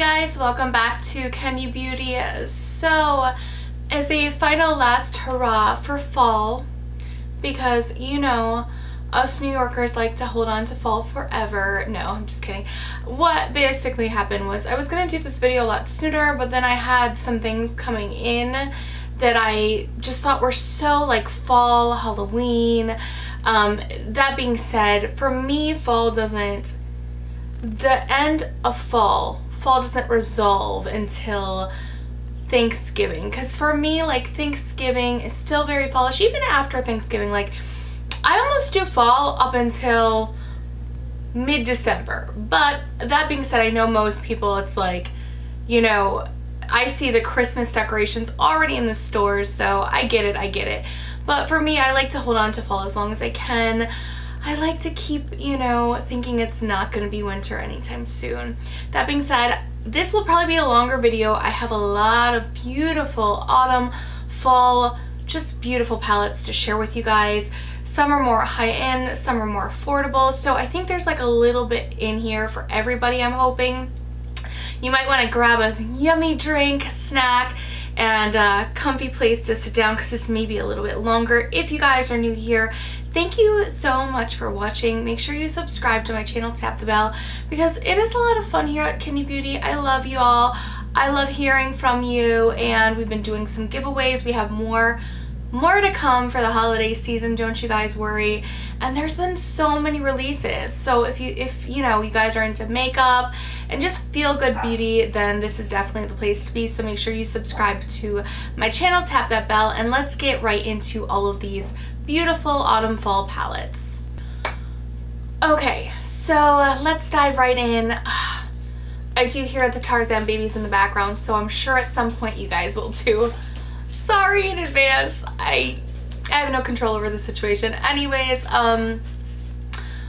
guys, welcome back to Can You Beauty. So, as a final last hurrah for fall, because you know us New Yorkers like to hold on to fall forever. No, I'm just kidding. What basically happened was I was going to do this video a lot sooner, but then I had some things coming in that I just thought were so like fall, Halloween. That being said, for me, the end of fall doesn't resolve until Thanksgiving, because for me, like, Thanksgiving is still very fallish. Even after Thanksgiving, like, I almost do fall up until mid-December. But that being said, I know most people, it's like, you know, I see the Christmas decorations already in the stores, so I get it. But for me, I like to hold on to fall as long as I can. I like to keep, you know, thinking it's not going to be winter anytime soon. That being said, this will probably be a longer video. I have a lot of beautiful autumn, fall, just beautiful palettes to share with you guys. Some are more high-end, some are more affordable. So I think there's like a little bit in here for everybody, I'm hoping. You might want to grab a yummy drink, snack, and a comfy place to sit down, because this may be a little bit longer. If you guys are new here, thank you so much for watching. Make sure you subscribe to my channel, tap the bell, because it is a lot of fun here at Can You Beauty. I love you all. I love hearing from you, and we've been doing some giveaways. We have more to come for the holiday season, don't you guys worry. And there's been so many releases, so if you know you guys are into makeup and just feel good beauty, then this is definitely the place to be. So make sure you subscribe to my channel, tap that bell, and let's get right into all of these beautiful autumn fall palettes. Okay, so let's dive right in. I do hear the Tarzan babies in the background, so I'm sure at some point you guys will too. Sorry in advance. I have no control over the situation. Anyways,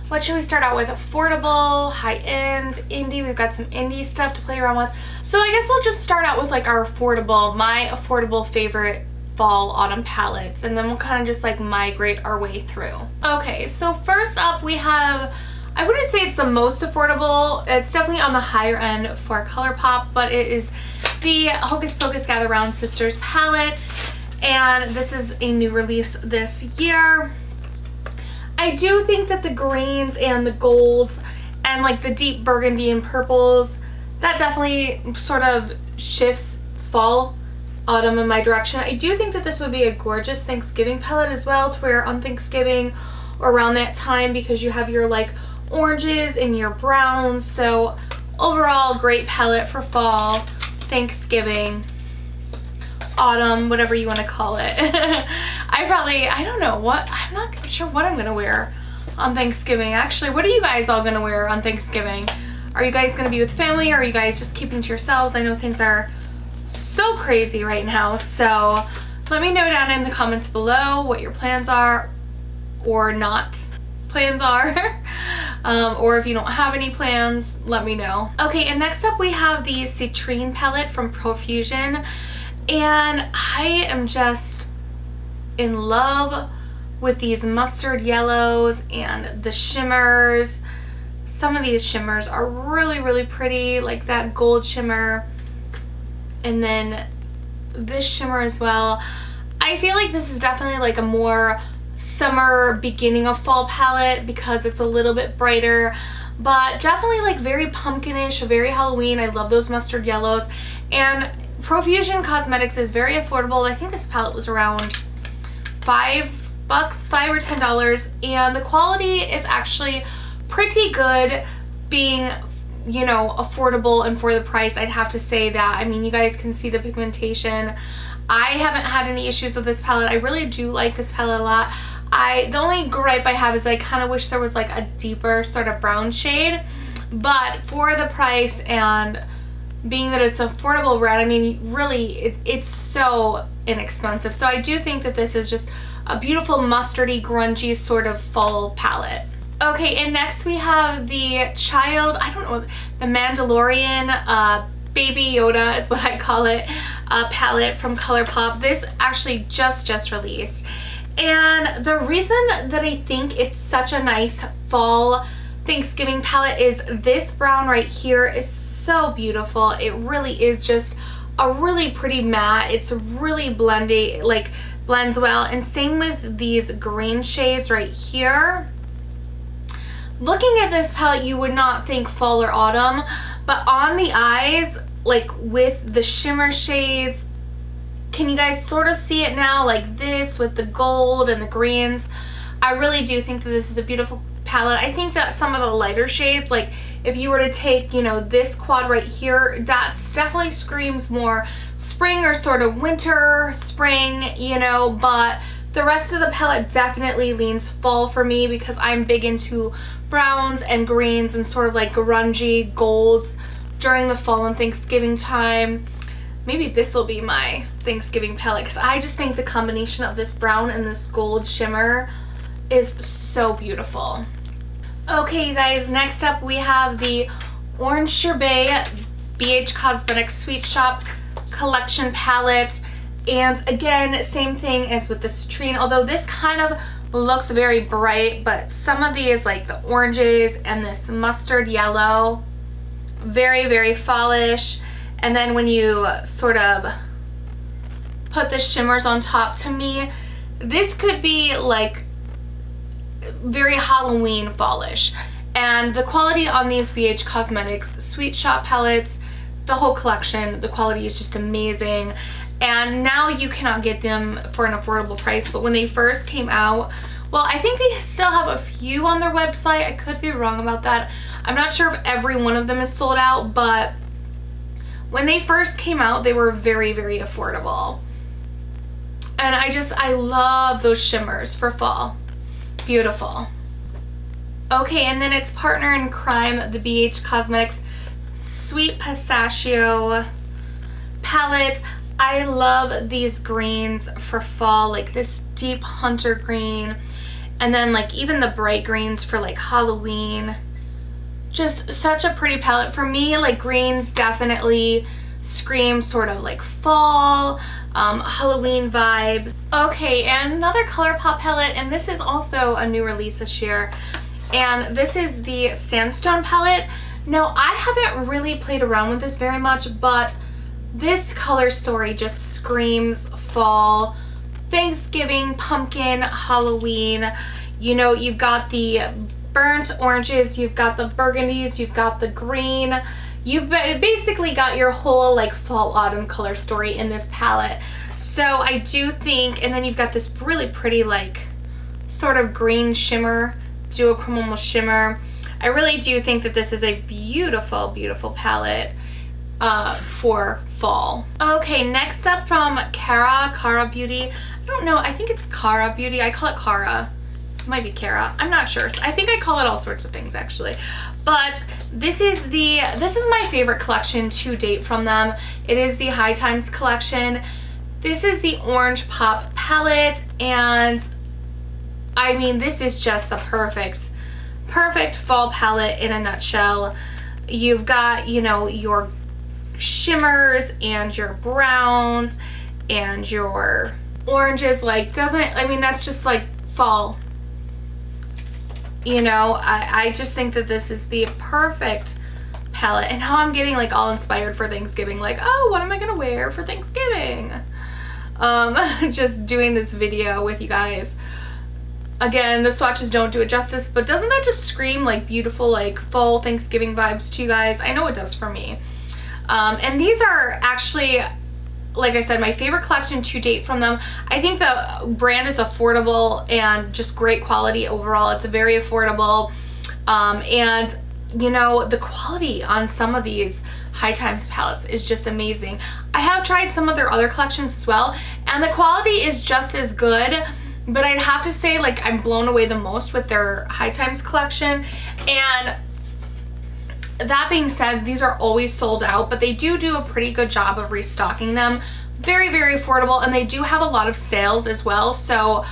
what should we start out with? Affordable, high-end, indie. We've got some indie stuff to play around with. So I guess we'll just start out with like our affordable, my affordable favorite fall autumn palettes, and then we'll kind of just like migrate our way through. Okay, so first up we have, I wouldn't say it's the most affordable, it's definitely on the higher end for Colourpop, but it is the Hocus Pocus Gather Round Sisters palette, and this is a new release this year. I do think that the greens and the golds and like the deep burgundy and purples, that definitely sort of shifts fall autumn in my direction. I do think that this would be a gorgeous Thanksgiving palette as well to wear on Thanksgiving or around that time, because you have your like oranges and your browns. So overall, great palette for fall, Thanksgiving, autumn, whatever you want to call it. I don't know what, I'm not sure what I'm gonna wear on Thanksgiving. Actually, what are you guys all gonna wear on Thanksgiving? Are you guys gonna be with family, or are you guys just keeping to yourselves? I know things are so crazy right now, so let me know down in the comments below what your plans are or not plans are. Or if you don't have any plans, let me know. Okay, and next up we have the Citrine palette from Profusion, and I am just in love with these mustard yellows and the shimmers. Some of these shimmers are really pretty, like that gold shimmer, and then this shimmer as well. I feel like this is definitely like a more summer beginning of fall palette because it's a little bit brighter, but definitely like very pumpkinish, very Halloween. I love those mustard yellows, and Profusion Cosmetics is very affordable. I think this palette was around $5 or $10, and the quality is actually pretty good, being, you know, affordable and for the price. I'd have to say that. I mean, you guys can see the pigmentation. I haven't had any issues with this palette. I really do like this palette a lot. The only gripe I have is I kind of wish there was like a deeper sort of brown shade, but for the price and being that it's affordable red, I mean, really it's so inexpensive. So I do think that this is just a beautiful mustardy, grungy sort of fall palette. Okay, and next we have the child, I don't know, the Mandalorian Baby Yoda is what I call it, palette from Colourpop. This actually just released, and the reason that I think it's such a nice fall Thanksgiving palette is this brown right here. Is so beautiful. It really is just a really pretty matte. It's really blendy, like blends well. And same with these green shades right here. Looking at this palette, you would not think fall or autumn, but on the eyes, like with the shimmer shades, can you guys sort of see it now, like this with the gold and the greens? I really do think that this is a beautiful palette. I think that some of the lighter shades, like if you were to take, you know, this quad right here, that's definitely screams more spring or sort of winter, spring, you know, but the rest of the palette definitely leans fall for me because I'm big into browns and greens and sort of like grungy golds during the fall and Thanksgiving time. Maybe this will be my Thanksgiving palette because I just think the combination of this brown and this gold shimmer is so beautiful. Okay, you guys, next up we have the Orange Sherbet BH Cosmetics Sweet Shop Collection palette. And again, same thing as with the citrine, although this kind of looks very bright, but some of these, like the oranges and this mustard yellow, very, very fallish. And then when you sort of put the shimmers on top, to me, this could be like very Halloween fallish. And the quality on these BH Cosmetics Sweet Shop palettes, the whole collection, the quality is just amazing. And now you cannot get them for an affordable price, but when they first came out, well, I think they still have a few on their website. I could be wrong about that. I'm not sure if every one of them is sold out, but when they first came out, they were very, very affordable. And I love those shimmers for fall. Beautiful. Okay, and then it's partner in crime, the BH Cosmetics Sweet Pistachio palette. I love these greens for fall, like this deep hunter green, and then like even the bright greens for like Halloween. Just such a pretty palette. For me, like greens definitely scream sort of like fall, Halloween vibes. Okay, and another Colourpop palette, and this is also a new release this year, and this is the Sandstone palette. Now, I haven't really played around with this very much, but this color story just screams fall, Thanksgiving, pumpkin, Halloween. You know, you've got the burnt oranges, you've got the burgundies, you've got the green. You've basically got your whole like fall autumn color story in this palette. So I do think, and then you've got this really pretty like sort of green shimmer, duochromal shimmer. I really do think that this is a beautiful, beautiful palette for fall. Okay, next up from Cara Beauty. I don't know, I think it's Cara Beauty. I call it Cara. It might be Cara. I'm not sure. I think I call it all sorts of things actually. But this is my favorite collection to date from them. It is the High Times collection. This is the Orange Pop palette, and I mean, this is just the perfect fall palette in a nutshell. You've got, you know, your shimmers and your browns and your oranges. Like, I mean, that's just like fall. You know, I just think that this is the perfect palette. And now I'm getting like all inspired for Thanksgiving. Like, oh, what am I gonna wear for Thanksgiving? Just doing this video with you guys. Again, the swatches don't do it justice, but doesn't that just scream like beautiful like fall Thanksgiving vibes to you guys? I know it does for me. And these are actually, like I said, my favorite collection to date from them. I think the brand is affordable and just great quality overall. It's very affordable. And you know, the quality on some of these High Times palettes is just amazing. I have tried some of their other collections as well, and the quality is just as good, but I'd have to say like I'm blown away the most with their High Times collection. And that being said, these are always sold out, but they do a pretty good job of restocking them. Very, very affordable, and they do have a lot of sales as well. So,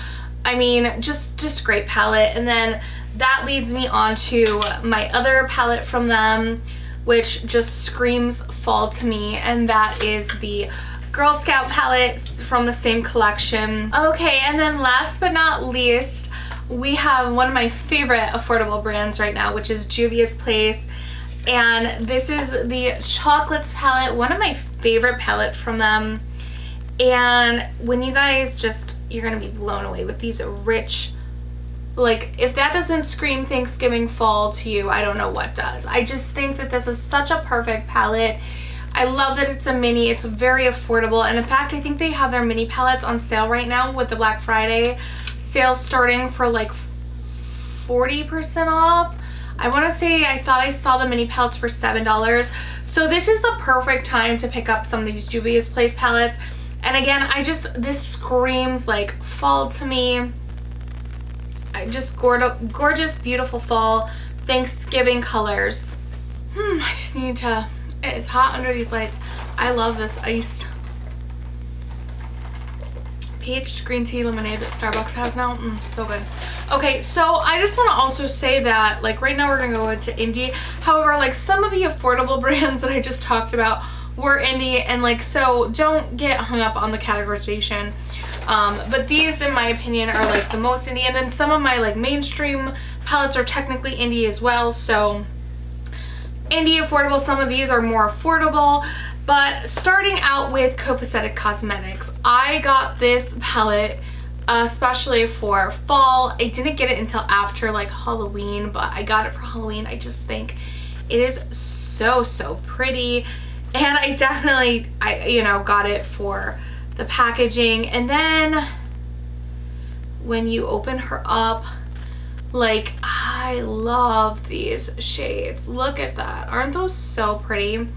I mean, just great palette. And then that leads me on to my other palette from them, which just screams fall to me, and that is the Girl Scout palette from the same collection. Okay, and then last but not least, we have one of my favorite affordable brands right now, which is Juvia's Place. And this is the Chocolates palette, one of my favorite palettes from them. And when you guys just, you're gonna be blown away with these rich, like, if that doesn't scream Thanksgiving fall to you, I don't know what does. I just think that this is such a perfect palette. I love that it's a mini. It's very affordable, and in fact I think they have their mini palettes on sale right now with the Black Friday sale starting for like 40% off. I want to say, I thought I saw the mini palettes for $7. So this is the perfect time to pick up some of these Juvia's Place palettes. And again, this screams like fall to me. Just gorgeous, beautiful fall Thanksgiving colors. I just need to, it's hot under these lights. I love this iced peach green tea lemonade that Starbucks has now. So good. Okay, so I just want to also say that, like, right now we're gonna go into indie. However, like, some of the affordable brands that I just talked about were indie, and like, so don't get hung up on the categorization. But these, in my opinion, are like the most indie, and then some of my like mainstream palettes are technically indie as well. So indie, affordable, some of these are more affordable. But starting out with Copacetic Cosmetics, I got this palette especially for fall. I didn't get it until after like Halloween, but I got it for Halloween. I just think it is so pretty, and I definitely, you know, got it for the packaging. And then when you open her up, like, I love these shades. Look at that. Aren't those so pretty?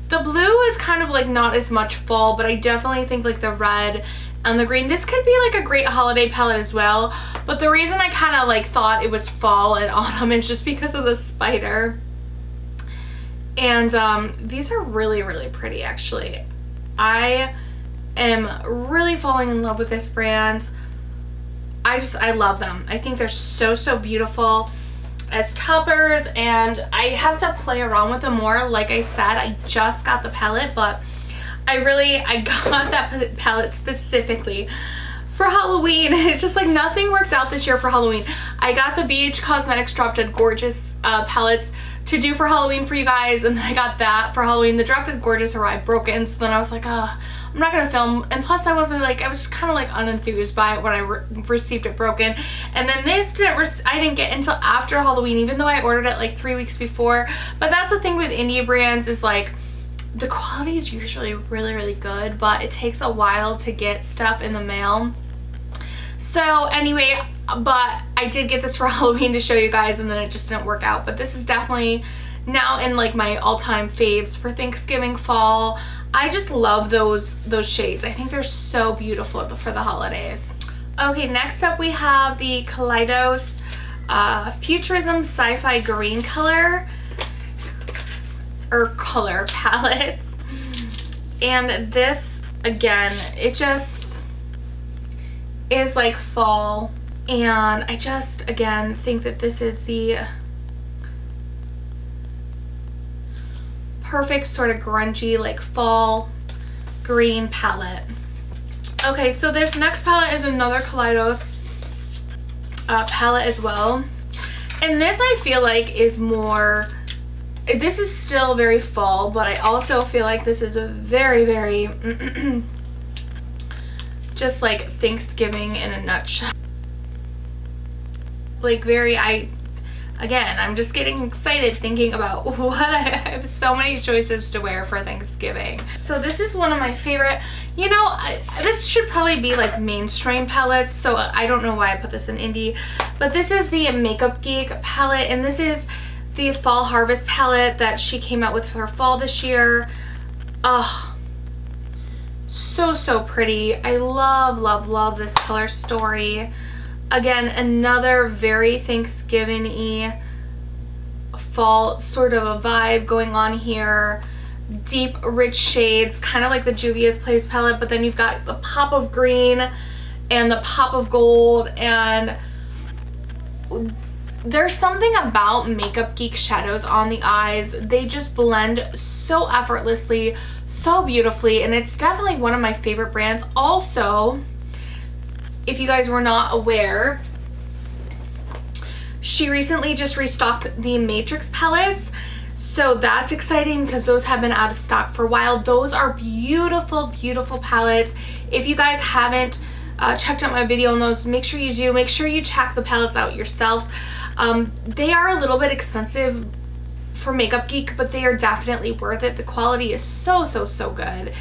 The blue is kind of like not as much fall, but I definitely think like the red and the green, this could be like a great holiday palette as well. But the reason I kind of like thought it was fall and autumn is just because of the spider. And these are really pretty actually. I am really falling in love with this brand. I love them. I think they're so beautiful as toppers, and I have to play around with them more. Like I said, I just got the palette, but I got that palette specifically for Halloween. It's just like nothing worked out this year for Halloween. I got the BH Cosmetics Drop Dead Gorgeous palettes to do for Halloween for you guys, and then I got that for Halloween. The Drop Dead Gorgeous arrived broken, so then I was like, I'm not gonna film. And plus I was kind of like unenthused by it when I received it broken. And then this I didn't get until after Halloween, even though I ordered it like 3 weeks before. But that's the thing with indie brands, is like the quality is usually really good, but it takes a while to get stuff in the mail. So anyway, but I did get this for Halloween to show you guys, and then it just didn't work out. But this is definitely now in like my all-time faves for Thanksgiving, fall. I just love those shades. I think they're so beautiful for the holidays. Okay, next up we have the Kaleidos Futurism Sci-Fi Green color palettes. And this, again, it just is like fall, and I just, again, think that this is the perfect sort of grungy like fall green palette. Okay, so this next palette is another Kaleidos palette as well, and this I feel like is more, this is still very fall, but I also feel like this is a very just like Thanksgiving in a nutshell. Like again, I'm just getting excited thinking about what I have so many choices to wear for Thanksgiving. So this is one of my favorite, you know, this should probably be like mainstream palettes, so I don't know why I put this in indie, but this is the Makeup Geek palette, and this is the Fall Harvest palette that she came out with for fall this year. Oh, so pretty. I love this color story. Again, another very Thanksgiving-y fall sort of a vibe going on here. Deep, rich shades, kind of like the Juvia's Place palette, but then you've got the pop of green and the pop of gold, and there's something about Makeup Geek shadows on the eyes. They just blend so effortlessly, so beautifully, and it's definitely one of my favorite brands. Also, if you guys were not aware, She recently just restocked the Matrix palettes, so that's exciting because those have been out of stock for a while. Those are beautiful, beautiful palettes. If you guys haven't checked out my video on those, make sure you do. Make sure you check the palettes out yourselves. They are a little bit expensive for Makeup Geek, but they are definitely worth it. The quality is so, so, so good.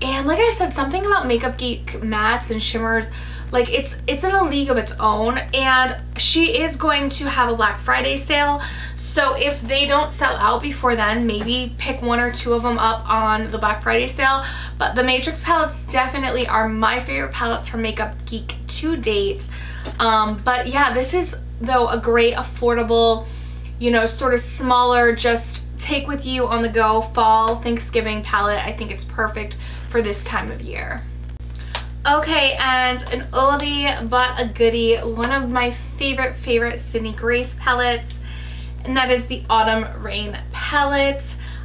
And like I said, something about Makeup Geek mattes and shimmers, like it's in a league of its own. And she is going to have a Black Friday sale, so if they don't sell out before then, maybe pick 1 or 2 of them up on the Black Friday sale. But the Matrix palettes definitely are my favorite palettes from Makeup Geek to date. But yeah, this is though a great affordable, you know, sort of smaller, just take with you on the go fall Thanksgiving palette. I think it's perfect for this time of year. Okay, and an oldie but a goodie, one of my favorite Sydney Grace palettes, and that is the Autumn Rain palette.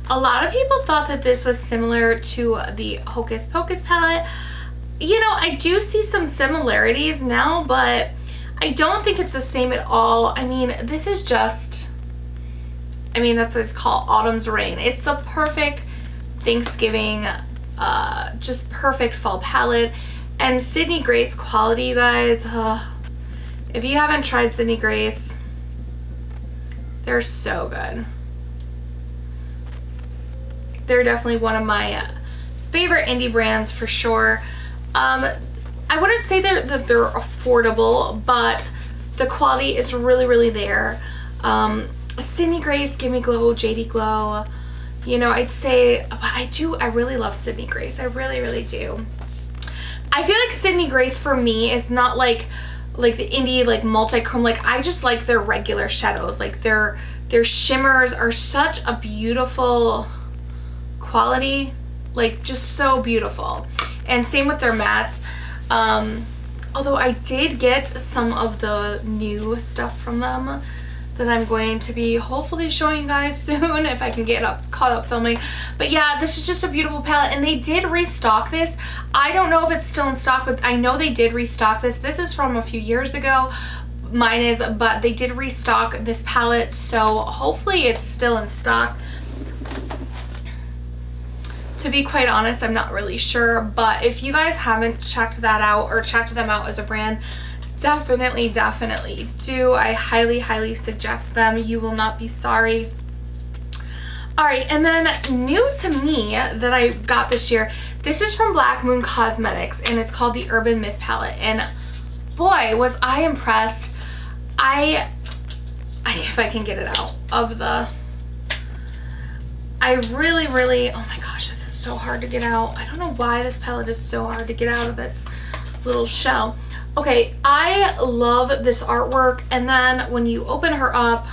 A lot of people thought that this was similar to the Hocus Pocus palette. You know, I do see some similarities now, but I don't think it's the same at all. I mean, this is just, I mean, that's what it's called, Autumn's Rain. It's the perfect Thanksgiving, just perfect fall palette. And Sydney Grace quality, you guys, if you haven't tried Sydney Grace, they're so good. They're definitely one of my favorite indie brands for sure. I wouldn't say that they're affordable, but the quality is really, really there. Sydney Grace, Gimme Glow, JD Glow, you know, I'd say, but I really love Sydney Grace. I really, really do. I feel like Sydney Grace for me is not like the indie like multi-chrome. Like, I just like their regular shadows. Like their shimmers are such a beautiful quality, like just so beautiful. And same with their mattes. Although I did get some of the new stuff from them that I'm going to be hopefully showing you guys soon if I can get caught up filming. But yeah, this is just a beautiful palette, and they did restock this. I don't know if it's still in stock, but I know they did restock this. This is from a few years ago, mine is, but they did restock this palette, so hopefully it's still in stock. To be quite honest, I'm not really sure, but if you guys haven't checked that out or checked them out as a brand, definitely do. I highly suggest them. You will not be sorry. Alright, and then new to me that I got this year, this is from Black Moon Cosmetics, and it's called the Urban Myth palette, and boy was I impressed. If I can get it out of the, I really, oh my gosh, this is so hard to get out. I don't know why this palette is so hard to get out of its little shell. Okay, I love this artwork, and then when you open her up,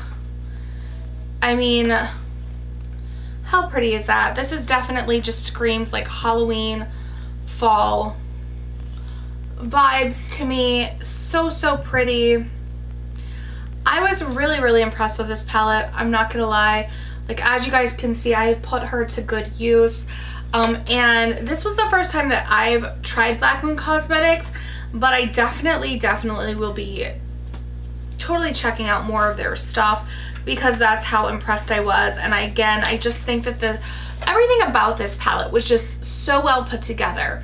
I mean, how pretty is that? This is definitely just screams like Halloween, fall vibes to me. So pretty. I was really impressed with this palette, I'm not gonna lie. Like, as you guys can see, I put her to good use. And this was the first time that I've tried Black Moon Cosmetics, but I definitely will be totally checking out more of their stuff because that's how impressed I was. And I just think that everything about this palette was just so well put together.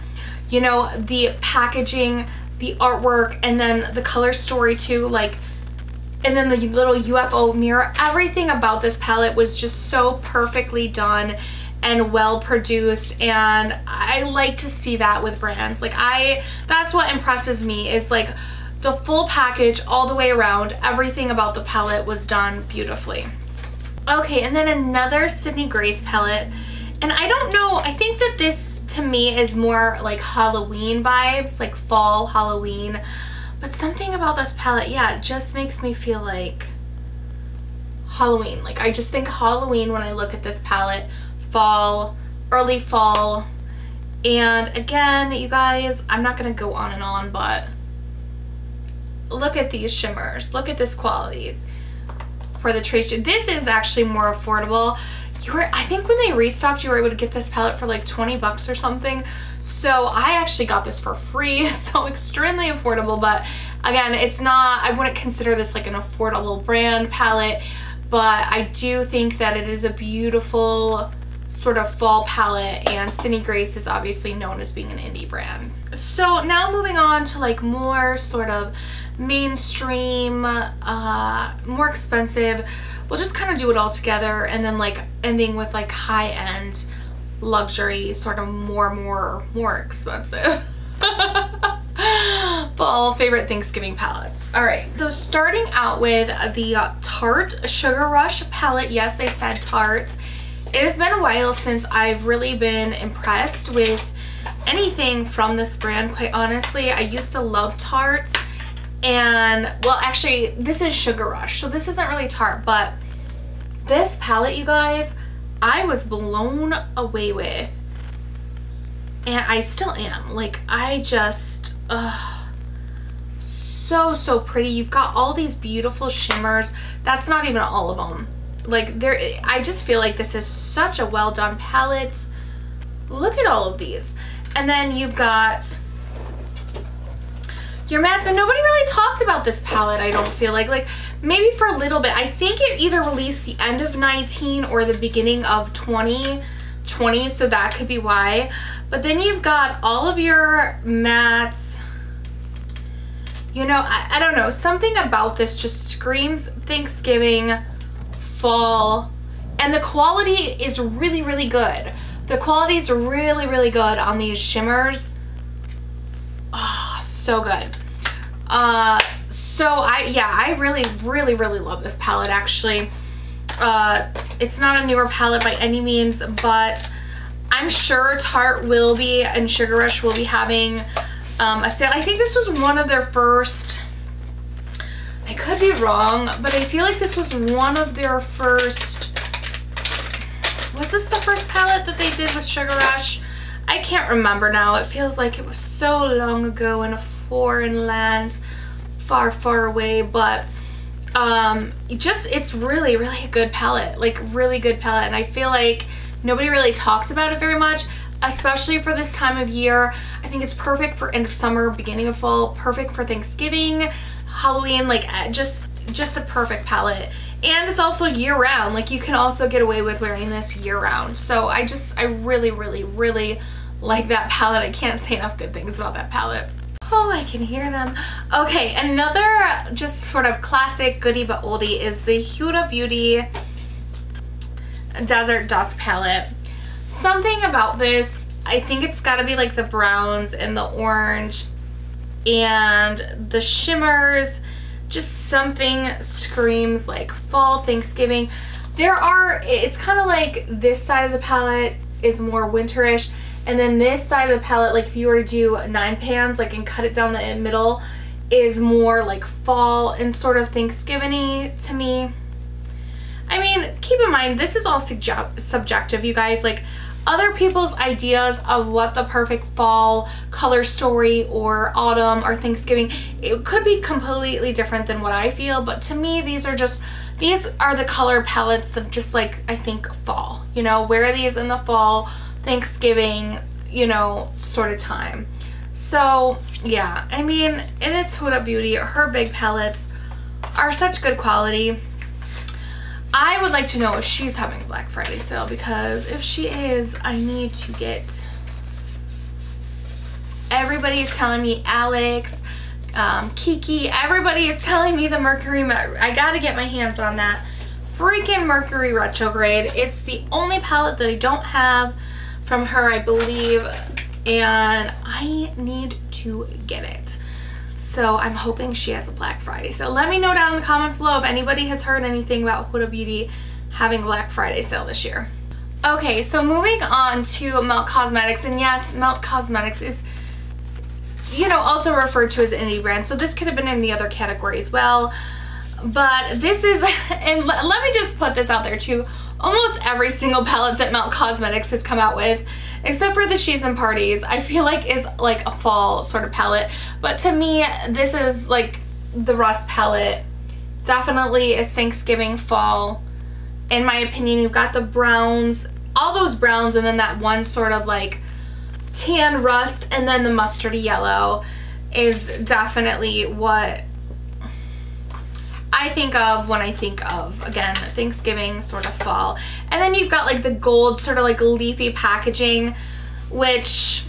You know, the packaging, the artwork, and then the color story too, like, and then the little UFO mirror, everything about this palette was just so perfectly done and well produced, and I like to see that with brands. Like, that's what impresses me, is like the full package all the way around. Everything about the palette was done beautifully. Okay, and then another Sydney Grace palette, and I don't know, I think that this to me is more like Halloween vibes, like fall Halloween, but something about this palette, yeah, it just makes me feel like Halloween. Like, I just think Halloween when I look at this palette. Fall, early fall. And again, you guys, I'm not gonna go on and on, but look at these shimmers, look at this quality for the trace. This is actually more affordable. I think when they restocked, you were able to get this palette for like 20 bucks or something, so I actually got this for free, so extremely affordable. But Again, it's not, I wouldn't consider this like an affordable brand palette, but I do think that it is a beautiful sort of fall palette, and Sydney Grace is obviously known as being an indie brand. So now moving on to like more sort of mainstream, more expensive. We'll just kind of do it all together, and then like ending with like high-end luxury, sort of more expensive fall favorite Thanksgiving palettes. All right, so starting out with the Tarte Sugar Rush palette. Yes, I said Tarte. It has been a while since I've really been impressed with anything from this brand, quite honestly. I used to love Tarte, and well, actually this is Sugar Rush, so this isn't really Tarte, but this palette, you guys, I was blown away with, and I still am. Like, I just so pretty. You've got all these beautiful shimmers. That's not even all of them. Like, there, I just feel like this is such a well done palette. Look at all of these. And then you've got your mattes, and nobody really talked about this palette, I don't feel like maybe for a little bit. I think it either released the end of 19 or the beginning of 2020, so that could be why. But then you've got all of your mattes. You know, I don't know, something about this just screams Thanksgiving, fall, and the quality is really really good. The quality is really good on these shimmers. Oh, so good. So I really love this palette, actually. It's not a newer palette by any means, but I'm sure Tarte will be, and Sugar Rush will be having a sale. I think this was one of their first, I could be wrong, but I feel like this was one of their first, was this the first palette that they did with Sugar Rush? I can't remember now. It feels like it was so long ago in a foreign land, far away, but it's really a good palette, like really good palette, and I feel like nobody really talked about it very much, especially for this time of year. I think it's perfect for end of summer, beginning of fall, perfect for Thanksgiving, Halloween, like just a perfect palette. And it's also year round. Like, you can also get away with wearing this year round. So I really like that palette. I can't say enough good things about that palette. Oh, I can hear them. Okay, another just sort of classic goodie but oldie is the Huda Beauty Desert Dusk palette. Something about this, I think it's got to be like the browns and the orange and the shimmers. Just something screams like fall, Thanksgiving. It's kind of like this side of the palette is more winterish, and then this side of the palette, like if you were to do 9 pans, like, and cut it down the middle, is more like fall and sort of Thanksgiving-y to me. I mean, keep in mind, this is all subjective, you guys. Like, other people's ideas of what the perfect fall color story or autumn or Thanksgiving, it could be completely different than what I feel, but to me, these are the color palettes that just, like, I think fall, you know, wear these in the fall, Thanksgiving, you know, sort of time. So yeah, I mean, and it's Huda Beauty. Her big palettes are such good quality. I would like to know if she's having a Black Friday sale, because if she is, I need to get, everybody is telling me, Alex, Kiki, everybody is telling me the Mercury, I gotta get my hands on that freaking Mercury retrograde. It's the only palette that I don't have from her, I believe, and I need to get it. So I'm hoping she has a Black Friday. So let me know down in the comments below if anybody has heard anything about Huda Beauty having a Black Friday sale this year. Okay, so moving on to Melt Cosmetics, and yes, Melt Cosmetics is, you know, also referred to as an indie brand, so this could have been in the other category as well. But this is, and let me just put this out there too, almost every single palette that Melt Cosmetics has come out with, except for the She's and Parties, I feel like is like a fall sort of palette. But to me, this is like the Rust palette. Definitely is Thanksgiving fall. In my opinion, you've got the browns, all those browns, and then that one sort of like tan rust, and then the mustardy yellow. is definitely what I think of when I think of, again, Thanksgiving, sort of fall. And then you've got like the gold sort of like leafy packaging, which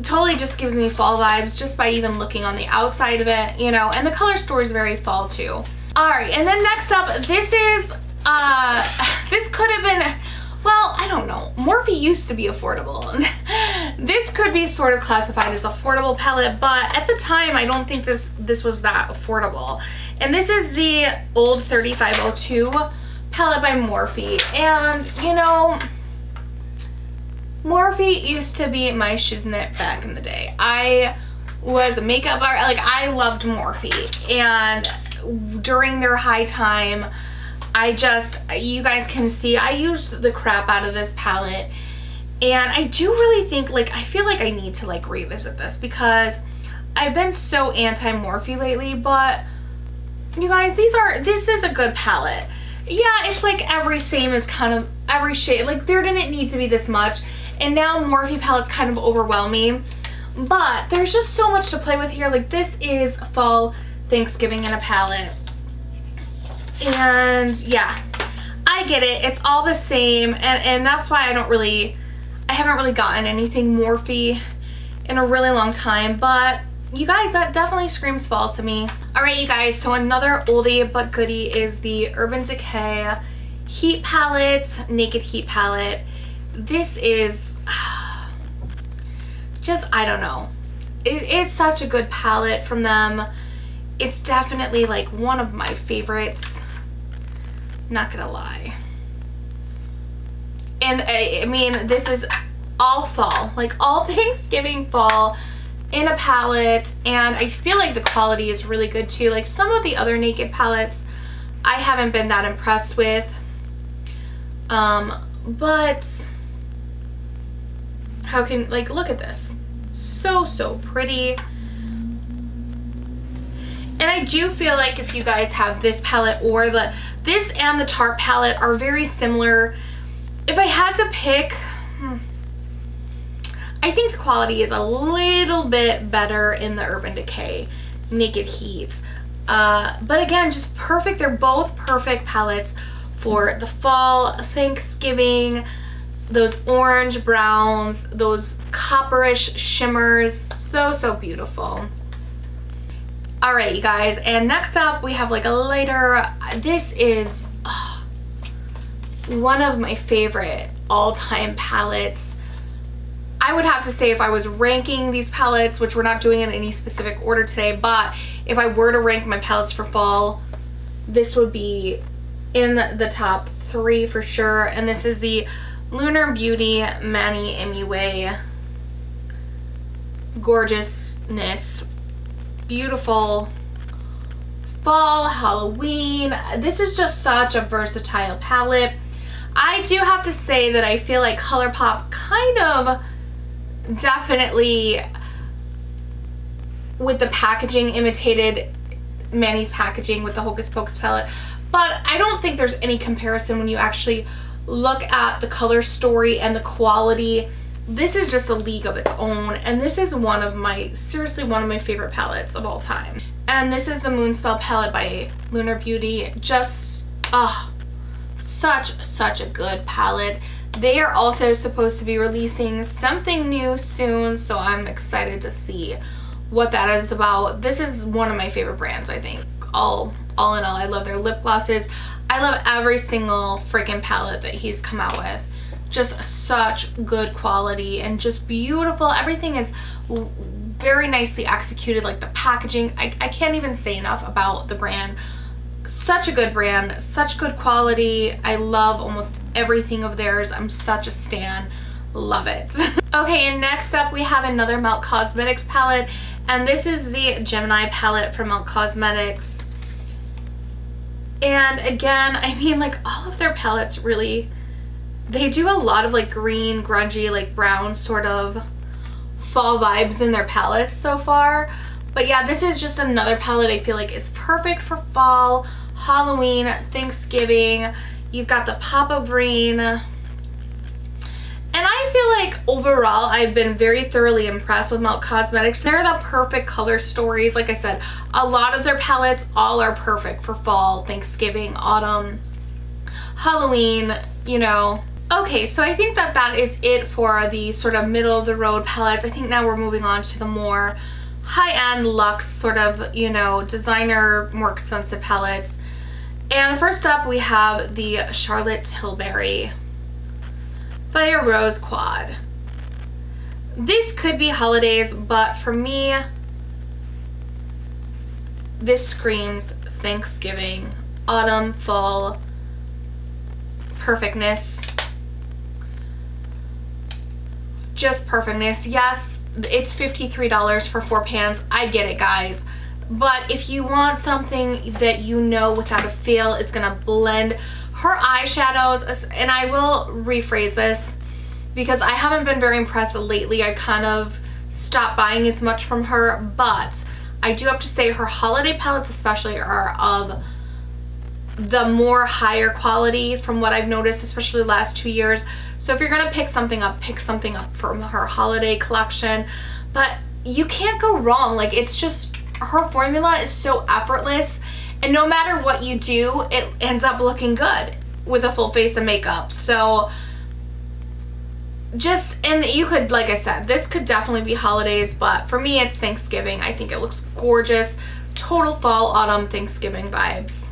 totally just gives me fall vibes just by even looking on the outside of it, you know, and the color story is very fall too. All right, and then next up, this is, this could have been, well, I don't know. Morphe used to be affordable. This could be sort of classified as affordable palette, but at the time, I don't think this was that affordable. And this is the old 3502 palette by Morphe. And, you know, Morphe used to be my shiznit back in the day. I was a makeup art, like I loved Morphe. And during their high time, you guys can see I used the crap out of this palette, and I do really think, like, I feel like I need to like revisit this because I've been so anti-Morphe lately. But you guys, this is a good palette. Yeah, it's like every same is kind of every shade, like there didn't need to be this much, and now Morphe palettes kind of overwhelm me, but there's just so much to play with here. Like, this is fall Thanksgiving in a palette. And yeah, I get it. It's all the same, and that's why I haven't really gotten anything Morphe in a really long time. But you guys, that definitely screams fall to me. All right, you guys, so another oldie but goodie is the Urban Decay Heat Palette, Naked Heat Palette. This is just, I don't know. It's such a good palette from them. It's definitely like one of my favorites. Not gonna lie. And I mean, this is all fall, like all Thanksgiving fall in a palette, and I feel like the quality is really good too. Like some of the other Naked palettes I haven't been that impressed with, but how can, like, look at this, so pretty. And I do feel like if you guys have this palette or this and the Tarte palette are very similar. If I had to pick, I think the quality is a little bit better in the Urban Decay Naked Heat. But again, just perfect. They're both perfect palettes for the fall, Thanksgiving, those orange browns, those copperish shimmers. So beautiful. All right, you guys, and next up we have like a lighter, this is one of my favorite all-time palettes. I would have to say, if I was ranking these palettes, which we're not doing in any specific order today, but if I were to rank my palettes for fall, this would be in the top 3 for sure. And this is the Lunar Beauty Mani Emiway. Gorgeousness. Beautiful fall, Halloween. This is just such a versatile palette. I do have to say that I feel like Colourpop kind of definitely, with the packaging, imitated Mani's packaging with the Hocus Pocus palette, but I don't think there's any comparison when you actually look at the color story and the quality. This is just a league of its own, and this is one of my, seriously, one of my favorite palettes of all time. And this is the Moonspell palette by Lunar Beauty. Just, such a good palette. They are also supposed to be releasing something new soon, so I'm excited to see what that is about. This is one of my favorite brands, I think. All in all, I love their lip glosses. I love every single freaking palette that he's come out with. Just such good quality and just beautiful. Everything is very nicely executed, like the packaging. I can't even say enough about the brand. Such a good brand, such good quality. I love almost everything of theirs. I'm such a stan. Love it. Okay, and next up we have another Melt Cosmetics palette, and this is the Gemini palette from Melt Cosmetics. And again, I mean, like, all of their palettes really, they do a lot of like green, grungy, like brown sort of fall vibes in their palettes so far. But yeah, this is just another palette I feel like is perfect for fall, Halloween, Thanksgiving. You've got the Papa Green. And I feel like overall I've been very thoroughly impressed with Milk Cosmetics. They're the perfect color stories. Like I said, a lot of their palettes all are perfect for fall, Thanksgiving, autumn, Halloween, you know. Okay, so I think that that is it for the sort of middle of the road palettes. I think now we're moving on to the more high-end luxe sort of, you know, designer, more expensive palettes. And first up we have the Charlotte Tilbury Fire Rose Quad. This could be holidays, but for me, this screams Thanksgiving, autumn, fall, perfectness. Just perfectness. Yes, it's $53 for 4 pans. I get it, guys. But if you want something that you know without a fail is gonna blend her eyeshadows, and I will rephrase this because I haven't been very impressed lately. I kind of stopped buying as much from her, but I do have to say her holiday palettes especially are of the more higher quality from what I've noticed, especially the last 2 years. So if you're gonna pick something up from her holiday collection. But you can't go wrong. Like, it's just, her formula is so effortless, and no matter what you do, it ends up looking good with a full face of makeup. So just, and you could, like I said, this could definitely be holidays, but for me it's Thanksgiving. I think it looks gorgeous. Total fall, autumn, Thanksgiving vibes.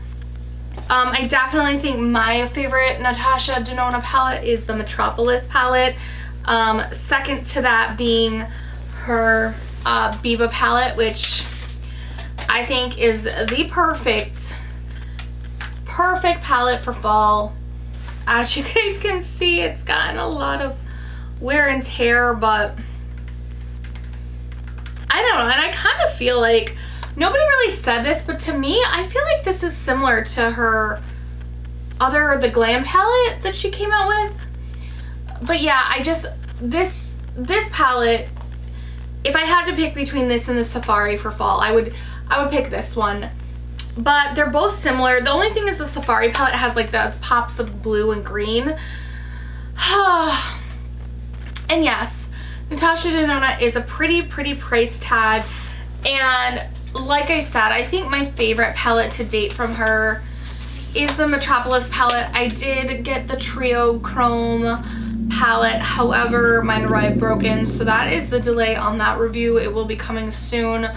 I definitely think my favorite Natasha Denona palette is the Metropolis palette. Second to that being her Biba palette, which I think is the perfect palette for fall. As you guys can see, it's gotten a lot of wear and tear, but I don't know, and I kind of feel like nobody really said this, but to me, I feel like this is similar to her the Glam palette that she came out with. But yeah, I just, this palette, if I had to pick between this and the Safari for fall, I would pick this one. But they're both similar. The only thing is the Safari palette has like those pops of blue and green. And yes, Natasha Denona is a pretty price tag. And like I said, I think my favorite palette to date from her is the Metropolis palette. I did get the Trio Chrome palette, however, mine arrived broken, so that is the delay on that review. It will be coming soon,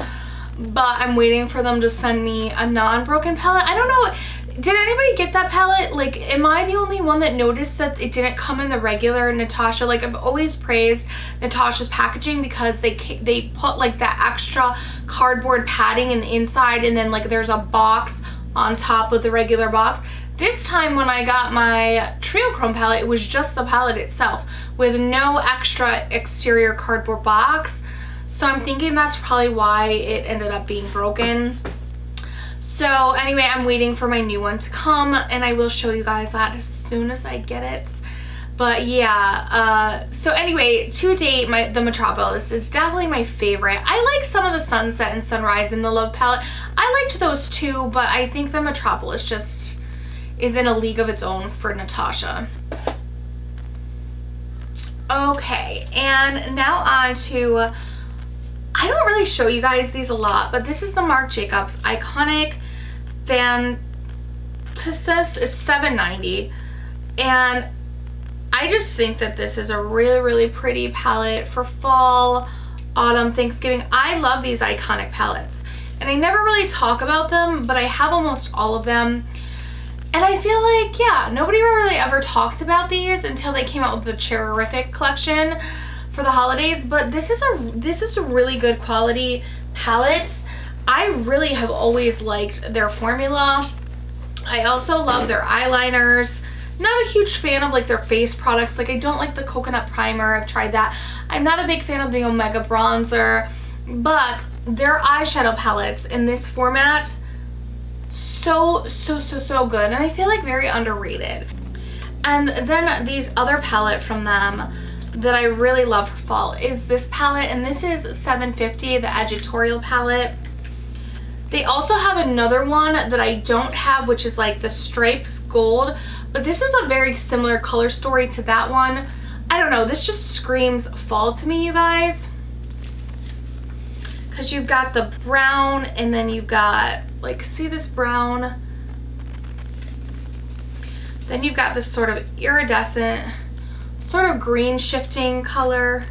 but I'm waiting for them to send me a non-broken palette. I don't know, did anybody get that palette? Like, am I the only one that noticed that it didn't come in the regular Natasha? Like, I've always praised Natasha's packaging because they put like that extra cardboard padding in the inside, and then like there's a box on top of the regular box. This time when I got my Trio Chrome palette, it was just the palette itself with no extra exterior cardboard box. So I'm thinking that's probably why it ended up being broken. So anyway, I'm waiting for my new one to come, and I will show you guys that as soon as I get it. But yeah, so anyway, to date, the Metropolis is definitely my favorite. I like some of the Sunset and Sunrise in the Love palette. I liked those too, but I think the Metropolis just is in a league of its own for Natasha. Okay, and now on to, I don't really show you guys these a lot, but this is the Marc Jacobs Iconic Fantasis. It's $7.90, and I just think that this is a really pretty palette for fall, autumn, Thanksgiving. I love these iconic palettes, and I never really talk about them, but I have almost all of them. And I feel like, yeah, nobody really ever talks about these until they came out with the Cherrific collection for the holidays. But this is a really good quality palettes. I really have always liked their formula. I also love their eyeliners. Not a huge fan of like their face products. Like, I don't like the coconut primer. I've tried that. I'm not a big fan of the Omega bronzer, but their eyeshadow palettes in this format, so good, and I feel like very underrated. And then these other palette from them that I really love for fall is this palette, and this is $7.50, the Editorial palette. They also have another one that I don't have, which is like the Stripes Gold, but this is a very similar color story to that one. I don't know, this just screams fall to me, you guys. Because you've got the brown, and then you've got, like, see this brown? Then you've got this sort of iridescent, sort of green shifting color.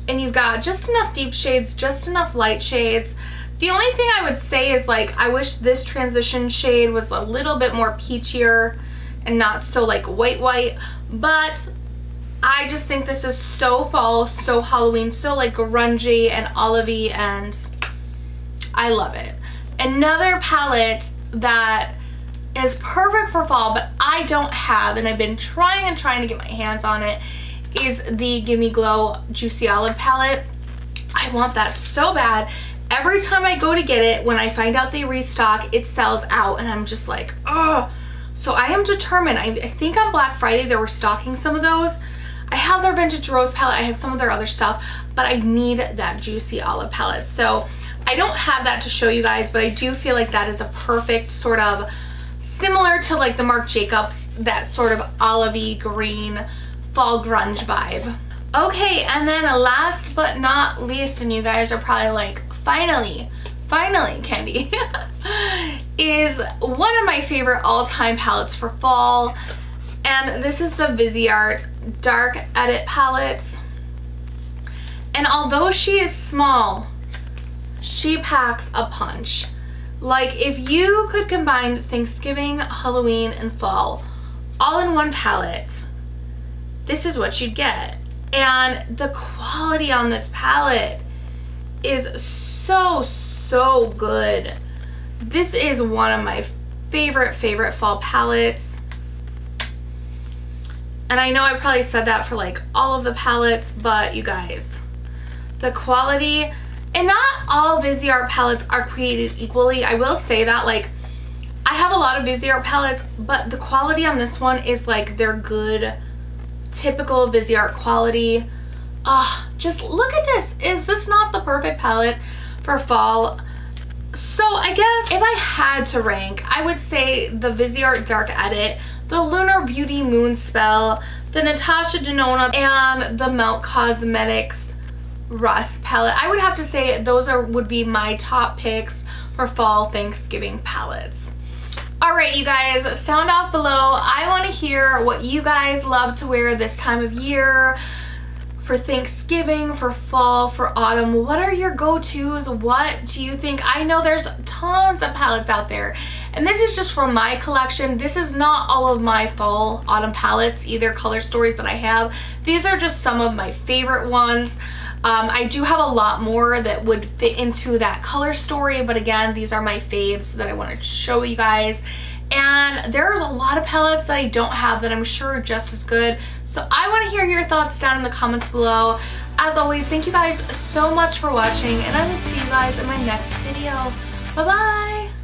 And you've got just enough deep shades, just enough light shades. The only thing I would say is, like, I wish this transition shade was a little bit more peachier and not so, like, white, but I just think this is so fall, so Halloween, so, like, grungy and olivey, and I love it. Another palette that is perfect for fall, but I don't have, and I've been trying to get my hands on it, is the Gimme Glow Juicy Olive palette. I want that so bad. Every time I go to get it, when I find out they restock, it sells out, and I'm just like, oh. So I am determined. I think on Black Friday they were stocking some of those. I have their Vintage Rose palette, I have some of their other stuff, but I need that Juicy Olive palette. So I don't have that to show you guys, but I do feel like that is a perfect sort of, similar to like the Marc Jacobs, that sort of olivey green fall grunge vibe. Okay, and then last but not least, and you guys are probably like, finally, Candy, is one of my favorite all-time palettes for fall. And this is the Viseart Dark Edit palette. And although she is small, she packs a punch. Like, if you could combine Thanksgiving, Halloween, and fall all in one palette, this is what you'd get. And the quality on this palette is so good. This is one of my favorite fall palettes. And I know I probably said that for like all of the palettes, but you guys, the quality, and not all Viseart palettes are created equally. I will say that, like, I have a lot of Viseart palettes, but the quality on this one is like their good, typical Viseart quality. Just look at this. Is this not the perfect palette for fall? So I guess if I had to rank, I would say the Viseart Dark Edit, the Lunar Beauty Moon Spell, the Natasha Denona, and the Melt Cosmetics Rust palette. I would have to say those would be my top picks for fall Thanksgiving palettes. Alright, you guys, sound off below. I want to hear what you guys love to wear this time of year, for Thanksgiving, for fall, for autumn. What are your go-tos? What do you think? I know there's tons of palettes out there, and this is just from my collection. This is not all of my fall autumn palettes, either color stories that I have. These are just some of my favorite ones. I do have a lot more that would fit into that color story, but again, these are my faves that I wanted to show you guys. And there's a lot of palettes that I don't have that I'm sure are just as good. So I want to hear your thoughts down in the comments below. As always, thank you guys so much for watching, and I will see you guys in my next video. Bye-bye!